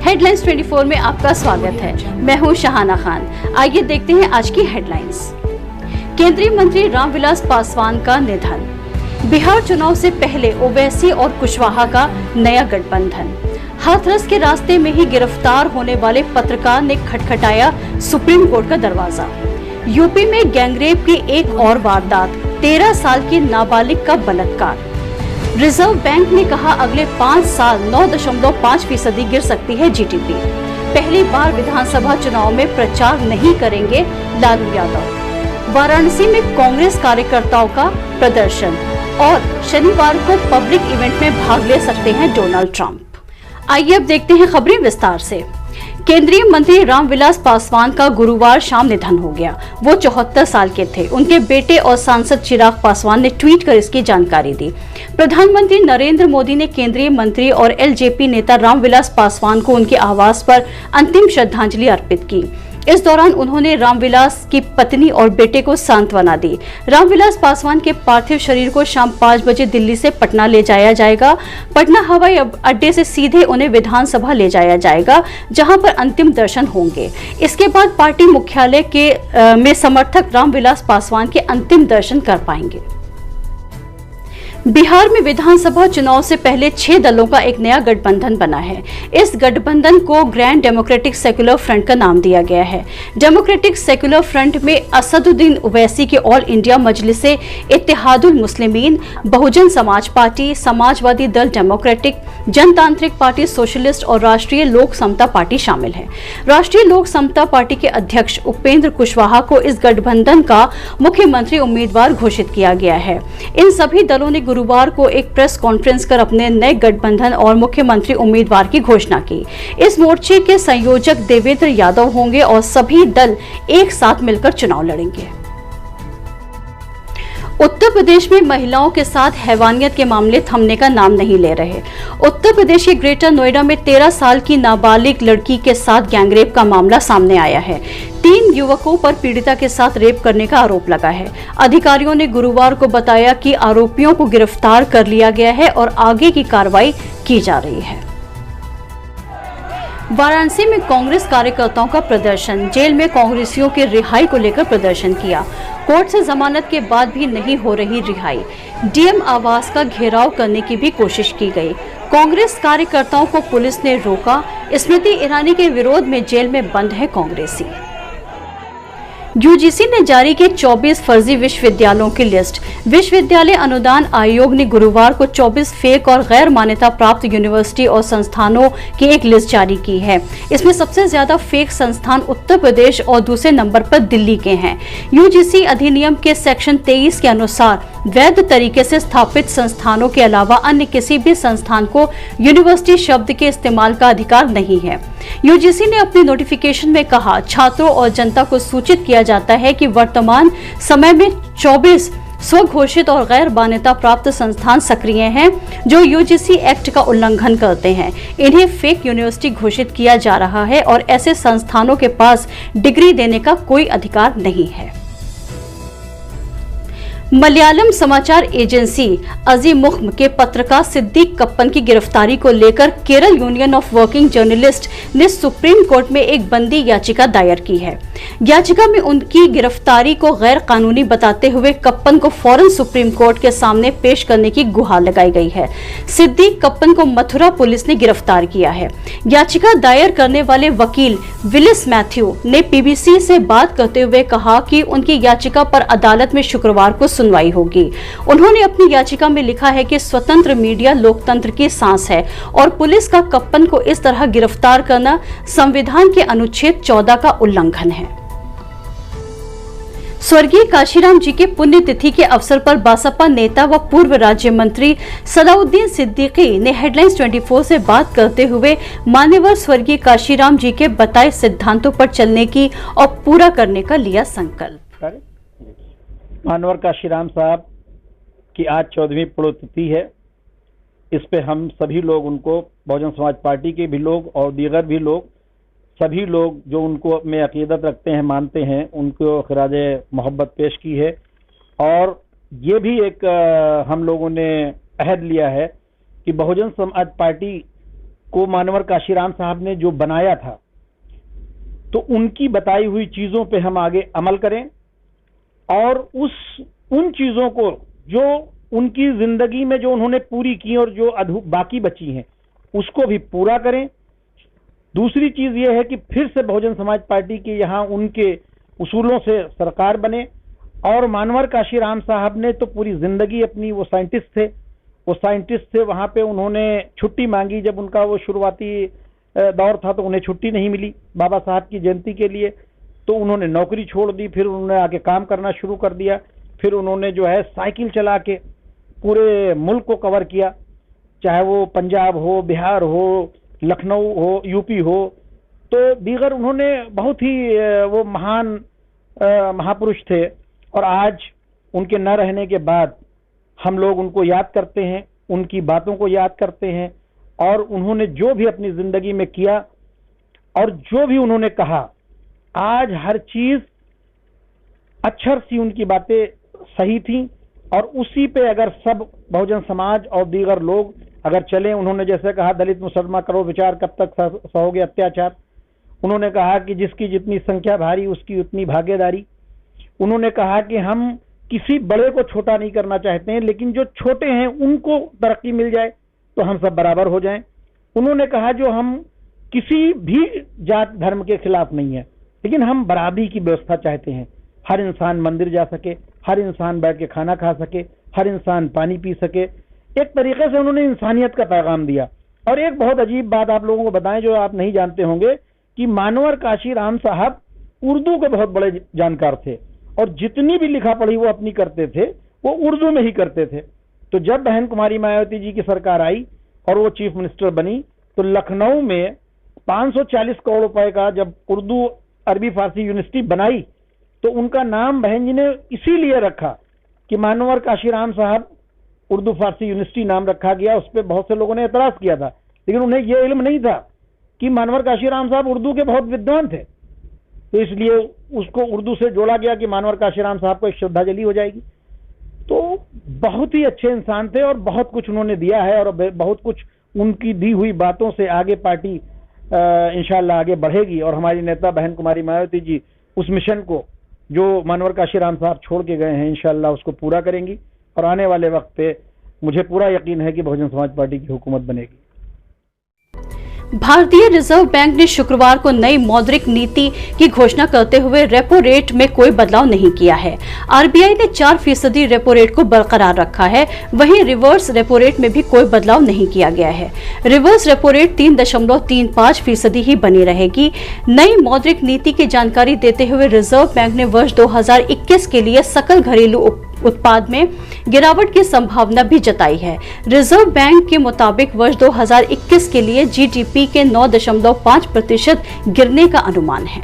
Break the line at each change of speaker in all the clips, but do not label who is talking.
Headlines 24 में आपका स्वागत है। मैं हूं शहाना खान। आइए देखते हैं आज की हेडलाइंस। केंद्रीय मंत्री रामविलास पासवान का निधन। बिहार चुनाव से पहले ओवैसी और कुशवाहा का नया गठबंधन। हाथरस के रास्ते में ही गिरफ्तार होने वाले पत्रकार ने खटखटाया सुप्रीम कोर्ट का दरवाजा। यूपी में गैंगरेप की एक और वारदात, 13 साल की नाबालिग का बलात्कार। रिजर्व बैंक ने कहा अगले 5 साल 9.5% गिर सकती है जीडीपी। पहली बार विधानसभा चुनाव में प्रचार नहीं करेंगे लालू यादव। वाराणसी में कांग्रेस कार्यकर्ताओं का प्रदर्शन और शनिवार को पब्लिक इवेंट में भाग ले सकते हैं डोनाल्ड ट्रंप। आइए अब देखते हैं खबरें विस्तार से। केंद्रीय मंत्री रामविलास पासवान का गुरुवार शाम निधन हो गया। वो 74 साल के थे। उनके बेटे और सांसद चिराग पासवान ने ट्वीट कर इसकी जानकारी दी। प्रधानमंत्री नरेंद्र मोदी ने केंद्रीय मंत्री और एलजेपी नेता रामविलास पासवान को उनके आवास पर अंतिम श्रद्धांजलि अर्पित की। इस दौरान उन्होंने रामविलास की पत्नी और बेटे को सांत्वना दी। रामविलास पासवान के पार्थिव शरीर को शाम 5 बजे दिल्ली से पटना ले जाया जाएगा। पटना हवाई अड्डे से सीधे उन्हें विधानसभा ले जाया जाएगा, जहां पर अंतिम दर्शन होंगे। इसके बाद पार्टी मुख्यालय में समर्थक रामविलास पासवान के अंतिम दर्शन कर पाएंगे। बिहार में विधानसभा चुनाव से पहले 6 दलों का एक नया गठबंधन बना है। इस गठबंधन को ग्रैंड डेमोक्रेटिक सेक्युलर फ्रंट का नाम दिया गया है। डेमोक्रेटिक सेक्युलर फ्रंट में असदुद्दीन ओवैसी के all India Majlise Ittehadul Muslimeen, Bahujan Samaj party, Samajwadi दल डेमोक्रेटिक, जनतांत्रिक पार्टी सोशलिस्ट और राष्ट्रीय लोक समता पार्टी शामिल है। राष्ट्रीय लोक समता पार्टी के अध्यक्ष उपेंद्र कुशवाहा को इस गठबंधन का मुख्यमंत्री उम्मीदवार घोषित किया गया है। इन सभी दलों ने गुरुवार को एक प्रेस कॉन्फ्रेंस कर अपने नए गठबंधन और मुख्यमंत्री उम्मीदवार की घोषणा की। इस मोर्चे के संयोजक देवेंद्र यादव होंगे और सभी दल एक साथ मिलकर चुनाव लड़ेंगे। उत्तर प्रदेश में महिलाओं के साथ हैवानियत के मामले थमने का नाम नहीं ले रहे। उत्तर प्रदेश के ग्रेटर नोएडा में 13 साल की नाबालिग लड़की के साथ गैंगरेप का मामला सामने आया है। 3 युवकों पर पीड़िता के साथ रेप करने का आरोप लगा है। अधिकारियों ने गुरुवार को बताया कि आरोपियों को गिरफ्तार कर लिया गया है और आगे की कार्रवाई की जा रही है। वाराणसी में कांग्रेस कार्यकर्ताओं का प्रदर्शन। जेल में कांग्रेसियों के रिहाई को लेकर प्रदर्शन किया। कोर्ट से जमानत के बाद भी नहीं हो रही रिहाई। डीएम आवास का घेराव करने की भी कोशिश की गई। कांग्रेस कार्यकर्ताओं को पुलिस ने रोका। स्मृति ईरानी के विरोध में जेल में बंद है कांग्रेसी। यूजीसी ने जारी की 24 फर्जी विश्वविद्यालयों की लिस्ट। विश्वविद्यालय अनुदान आयोग ने गुरुवार को 24 फेक और गैर मान्यता प्राप्त यूनिवर्सिटी और संस्थानों की एक लिस्ट जारी की है। इसमें सबसे ज्यादा फेक संस्थान उत्तर प्रदेश और दूसरे नंबर पर दिल्ली के हैं। यूजीसी अधिनियम के सेक्शन 23 के अनुसार वैध तरीके से स्थापित संस्थानों के अलावा अन्य किसी भी संस्थान को यूनिवर्सिटी शब्द के इस्तेमाल का अधिकार नहीं है। यूजीसी ने अपने नोटिफिकेशन में कहा, छात्रों और जनता को सूचित किया जाता है कि वर्तमान समय में 24 स्वघोषित और गैर मान्यता प्राप्त संस्थान सक्रिय हैं जो यूजीसी एक्ट का उल्लंघन करते हैं। इन्हें फेक यूनिवर्सिटी घोषित किया जा रहा है और ऐसे संस्थानों के पास डिग्री देने का कोई अधिकार नहीं है। मलयालम समाचार एजेंसी अजीमुख्म के पत्रकार सिद्दीक कप्पन की गिरफ्तारी को लेकर Kerala union of working journalist ने सुप्रीम कोर्ट में एक बंदी याचिका दायर की है। याचिका में उनकी गिरफ्तारी को गैर कानूनी बताते हुए कप्पन को फौरन सुप्रीम कोर्ट के सामने पेश करने की गुहार लगाई गई है। सिद्दीक कप्पन को मथुरा पुलिस ने गिरफ्तार किया है। याचिका दायर करने वाले वकील विलिस मैथ्यू ने पीबीसी से बात करते हुए कहा कि उनकी याचिका पर अदालत में शुक्रवार को सुनवाई होगी। उन्होंने अपनी याचिका में लिखा है कि स्वतंत्र मीडिया लोकतंत्र की सांस है और पुलिस का कप्पन को इस तरह गिरफ्तार करना संविधान के अनुच्छेद 14 का उल्लंघन है। स्वर्गीय काशीराम जी के पुण्यतिथि के अवसर पर बसपा नेता व पूर्व राज्य मंत्री सलाउद्दीन सिद्दीकी ने हेडलाइंस 24 से बात करते हुए मान्यवर स्वर्गीय काशीराम जी के बताए सिद्धांतों पर चलने की और पूरा करने का लिया संकल्प।
मान्यवर काशीराम साहब की आज 14वीं पुण्यतिथि है। इस पे हम सभी लोग उनको, बहुजन समाज पार्टी के भी लोग और दीगर भी लोग, सभी लोग जो उनको में अकीदत रखते हैं, मानते हैं, उनको खिराज मोहब्बत पेश की है। और ये भी एक हम लोगों ने अहद लिया है कि बहुजन समाज पार्टी को मानवर काशीराम साहब ने जो बनाया था, तो उनकी बताई हुई चीजों पे हम आगे अमल करें और उन चीजों को जो उनकी जिंदगी में जो उन्होंने पूरी की और जो बाकी बची हैं उसको भी पूरा करें। दूसरी चीज ये है कि फिर से बहुजन समाज पार्टी के यहाँ उनके उसूलों से सरकार बने। और मानवर काशीराम साहब ने तो पूरी जिंदगी अपनी, वो साइंटिस्ट थे, वो साइंटिस्ट थे, वहां पे उन्होंने छुट्टी मांगी जब उनका वो शुरुआती दौर था तो उन्हें छुट्टी नहीं मिली बाबा साहब की जयंती के लिए, तो उन्होंने नौकरी छोड़ दी, फिर उन्होंने आके काम करना शुरू कर दिया। फिर उन्होंने जो है साइकिल चला के पूरे मुल्क को कवर किया, चाहे वो पंजाब हो, बिहार हो, लखनऊ हो, यूपी हो, तो दीगर उन्होंने बहुत ही वो महान महापुरुष थे। और आज उनके न रहने के बाद हम लोग उनको याद करते हैं, उनकी बातों को याद करते हैं और उन्होंने जो भी अपनी जिंदगी में किया और जो भी उन्होंने कहा, आज हर चीज अक्षर सी उनकी बातें सही थी। और उसी पे अगर सब बहुजन समाज और दीगर लोग अगर चले, उन्होंने जैसे कहा दलित मुसलमान करो विचार कब तक सहोगे अत्याचार, उन्होंने कहा कि जिसकी जितनी संख्या भारी उसकी उतनी भागीदारी, उन्होंने कहा कि हम किसी बड़े को छोटा नहीं करना चाहते हैं, लेकिन जो छोटे हैं उनको तरक्की मिल जाए तो हम सब बराबर हो जाएं। उन्होंने कहा जो हम किसी भी जात धर्म के खिलाफ नहीं है, लेकिन हम बराबरी की व्यवस्था चाहते हैं, हर इंसान मंदिर जा सके, हर इंसान बैठ के खाना खा सके, हर इंसान पानी पी सके। एक तरीके से उन्होंने इंसानियत का पैगाम दिया। और एक बहुत अजीब बात आप लोगों को बताएं जो आप नहीं जानते होंगे कि मानवर काशीराम साहब उर्दू के बहुत बड़े जानकार थे और जितनी भी लिखा पढ़ी वो अपनी करते थे वो उर्दू में ही करते थे। तो जब बहन कुमारी मायावती जी की सरकार आई और वो चीफ मिनिस्टर बनी, तो लखनऊ में 540 करोड़ रुपए का जब उर्दू अरबी फारसी यूनिवर्सिटी बनाई, तो उनका नाम बहन जी ने इसीलिए रखा कि मानवर काशीराम साहब उर्दू फारसी यूनिवर्सिटी नाम रखा गया। उस पर बहुत से लोगों ने एतराज किया था, लेकिन उन्हें यह इल्म नहीं था कि मानवर काशीराम साहब उर्दू के बहुत विद्वान थे, तो इसलिए उसको उर्दू से जोड़ा गया कि मानवर काशीराम साहब को एक श्रद्धांजलि हो जाएगी। तो बहुत ही अच्छे इंसान थे और बहुत कुछ उन्होंने दिया है और बहुत कुछ उनकी दी हुई बातों से आगे पार्टी इंशाल्लाह आगे बढ़ेगी। और हमारी नेता बहन कुमारी मायावती जी उस मिशन को जो मानवर काशीराम साहब छोड़ के गए हैं इंशाल्लाह उसको पूरा करेंगी और आने वाले वक्त पे मुझे पूरा यकीन है कि बहुजन समाज पार्टी की हुकूमत बनेगी।
भारतीय रिजर्व बैंक ने शुक्रवार को नई मौद्रिक नीति की घोषणा करते हुए रेपो रेट में कोई बदलाव नहीं किया है। आरबीआई ने 4% रेपो रेट को बरकरार रखा है, वहीं रिवर्स रेपो रेट में भी कोई बदलाव नहीं किया गया है। रिवर्स रेपो रेट 3.35% ही बनी रहेगी। नई मौद्रिक नीति की जानकारी देते हुए रिजर्व बैंक ने वर्ष 2021 के लिए सकल घरेलू उत्पाद में गिरावट की संभावना भी जताई है। रिजर्व बैंक के मुताबिक वर्ष 2021 के लिए जीडीपी के 9.5% गिरने का अनुमान है।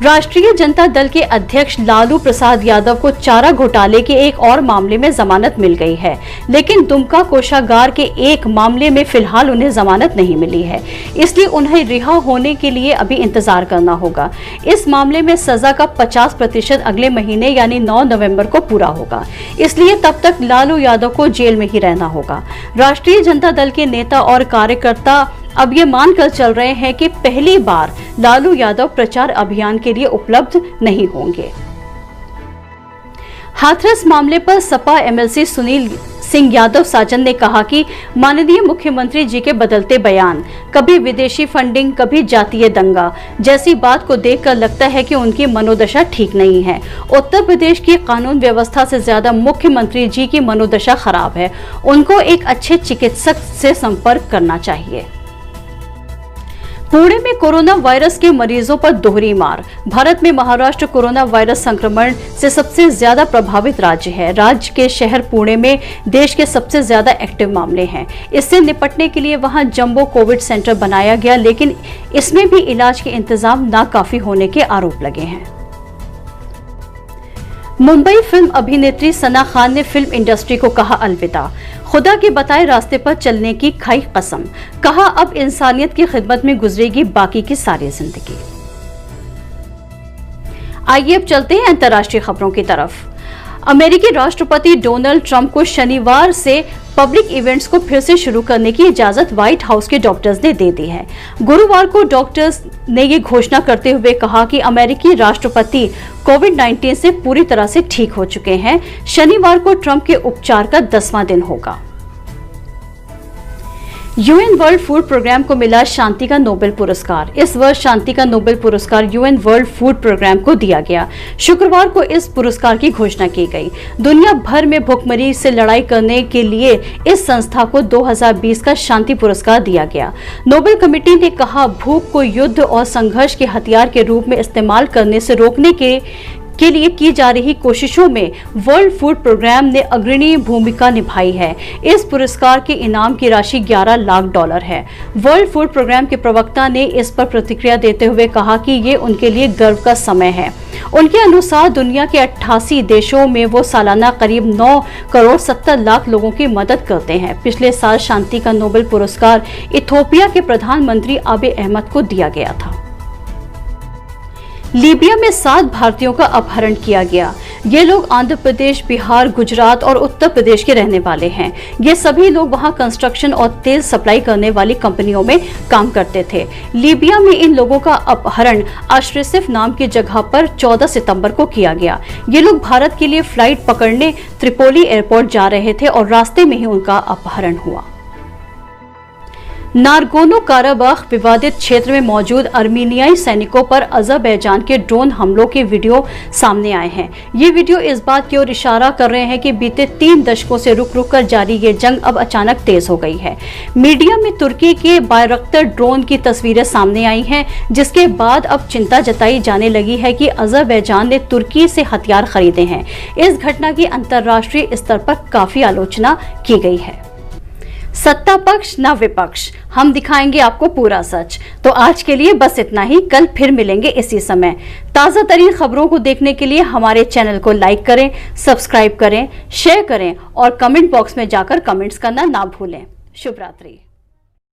राष्ट्रीय जनता दल के अध्यक्ष लालू प्रसाद यादव को चारा घोटाले के एक और मामले में जमानत मिल गई है, लेकिन दुमका कोषागार के एक मामले में फिलहाल उन्हें जमानत नहीं मिली है, इसलिए उन्हें रिहा होने के लिए अभी इंतजार करना होगा। इस मामले में सजा का 50% अगले महीने यानी 9 नवंबर को पूरा होगा, इसलिए तब तक लालू यादव को जेल में ही रहना होगा। राष्ट्रीय जनता दल के नेता और कार्यकर्ता अब ये मानकर चल रहे हैं कि पहली बार लालू यादव प्रचार अभियान के लिए उपलब्ध नहीं होंगे। हाथरस मामले पर सपा एमएलसी सुनील सिंह यादव साजन ने कहा कि माननीय मुख्यमंत्री जी के बदलते बयान, कभी विदेशी फंडिंग, कभी जातीय दंगा जैसी बात को देखकर लगता है कि उनकी मनोदशा ठीक नहीं है। उत्तर प्रदेश की कानून व्यवस्था से ज्यादा मुख्यमंत्री जी की मनोदशा खराब है। उनको एक अच्छे चिकित्सक से संपर्क करना चाहिए। पुणे में कोरोना वायरस के मरीजों पर दोहरी मार। भारत में महाराष्ट्र कोरोना वायरस संक्रमण से सबसे ज्यादा प्रभावित राज्य है। राज्य के शहर पुणे में देश के सबसे ज्यादा एक्टिव मामले हैं। इससे निपटने के लिए वहां जंबो कोविड सेंटर बनाया गया, लेकिन इसमें भी इलाज के इंतजाम नाकाफी होने के आरोप लगे हैं। मुंबई फिल्म अभिनेत्री सना खान ने फिल्म इंडस्ट्री को कहा अलविदा। खुदा के बताए रास्ते पर चलने की खाई कसम। कहा अब इंसानियत की खिदमत में गुजरेगी बाकी की सारी जिंदगी। आइए अब चलते हैं अंतर्राष्ट्रीय खबरों की तरफ। अमेरिकी राष्ट्रपति डोनाल्ड ट्रंप को शनिवार से पब्लिक इवेंट्स को फिर से शुरू करने की इजाजत व्हाइट हाउस के डॉक्टर्स ने दे दी है। गुरुवार को डॉक्टर्स ने ये घोषणा करते हुए कहा कि अमेरिकी राष्ट्रपति कोविड-19 से पूरी तरह से ठीक हो चुके हैं। शनिवार को ट्रंप के उपचार का 10वां दिन होगा। यूएन वर्ल्ड फूड प्रोग्राम को मिला शांति का नोबेल पुरस्कार। इस वर्ष शांति का नोबेल पुरस्कार यूएन वर्ल्ड फूड प्रोग्राम को दिया गया। शुक्रवार को इस पुरस्कार की घोषणा की गई। दुनिया भर में भूखमरी से लड़ाई करने के लिए इस संस्था को 2020 का शांति पुरस्कार दिया गया। नोबेल कमेटी ने कहा, भूख को युद्ध और संघर्ष के हथियार के रूप में इस्तेमाल करने से रोकने के लिए की जा रही कोशिशों में वर्ल्ड फूड प्रोग्राम ने अग्रणी भूमिका निभाई है। इस पुरस्कार के इनाम की राशि $11 लाख है। वर्ल्ड फूड प्रोग्राम के प्रवक्ता ने इस पर प्रतिक्रिया देते हुए कहा कि ये उनके लिए गर्व का समय है। उनके अनुसार दुनिया के 88 देशों में वो सालाना करीब 9 करोड़ 70 लाख लोगों की मदद करते हैं। पिछले साल शांति का नोबेल पुरस्कार इथियोपिया के प्रधानमंत्री आबे अहमद को दिया गया था। लीबिया में 7 भारतीयों का अपहरण किया गया। ये लोग आंध्र प्रदेश, बिहार, गुजरात और उत्तर प्रदेश के रहने वाले हैं। ये सभी लोग वहां कंस्ट्रक्शन और तेल सप्लाई करने वाली कंपनियों में काम करते थे। लीबिया में इन लोगों का अपहरण अशरफ नाम की जगह पर 14 सितंबर को किया गया। ये लोग भारत के लिए फ्लाइट पकड़ने त्रिपोली एयरपोर्ट जा रहे थे और रास्ते में ही उनका अपहरण हुआ। नागोर्नो काराबाख विवादित क्षेत्र में मौजूद अर्मीनियाई सैनिकों पर अज़रबैजान के ड्रोन हमलों के वीडियो सामने आए हैं। ये वीडियो इस बात की ओर इशारा कर रहे हैं कि बीते 3 दशकों से रुक रुक कर जारी ये जंग अब अचानक तेज हो गई है। मीडिया में तुर्की के बायरक्तर ड्रोन की तस्वीरें सामने आई हैं, जिसके बाद अब चिंता जताई जाने लगी है कि अज़रबैजान ने तुर्की से हथियार खरीदे हैं। इस घटना की अंतर्राष्ट्रीय स्तर पर काफी आलोचना की गई है। सत्ता पक्ष न विपक्ष, हम दिखाएंगे आपको पूरा सच। तो आज के लिए बस इतना ही। कल फिर मिलेंगे इसी समय। ताज़ा तरीन खबरों को देखने के लिए हमारे चैनल को लाइक करें, सब्सक्राइब करें, शेयर करें और कमेंट बॉक्स में जाकर कमेंट्स करना ना भूलें। शुभ रात्रि।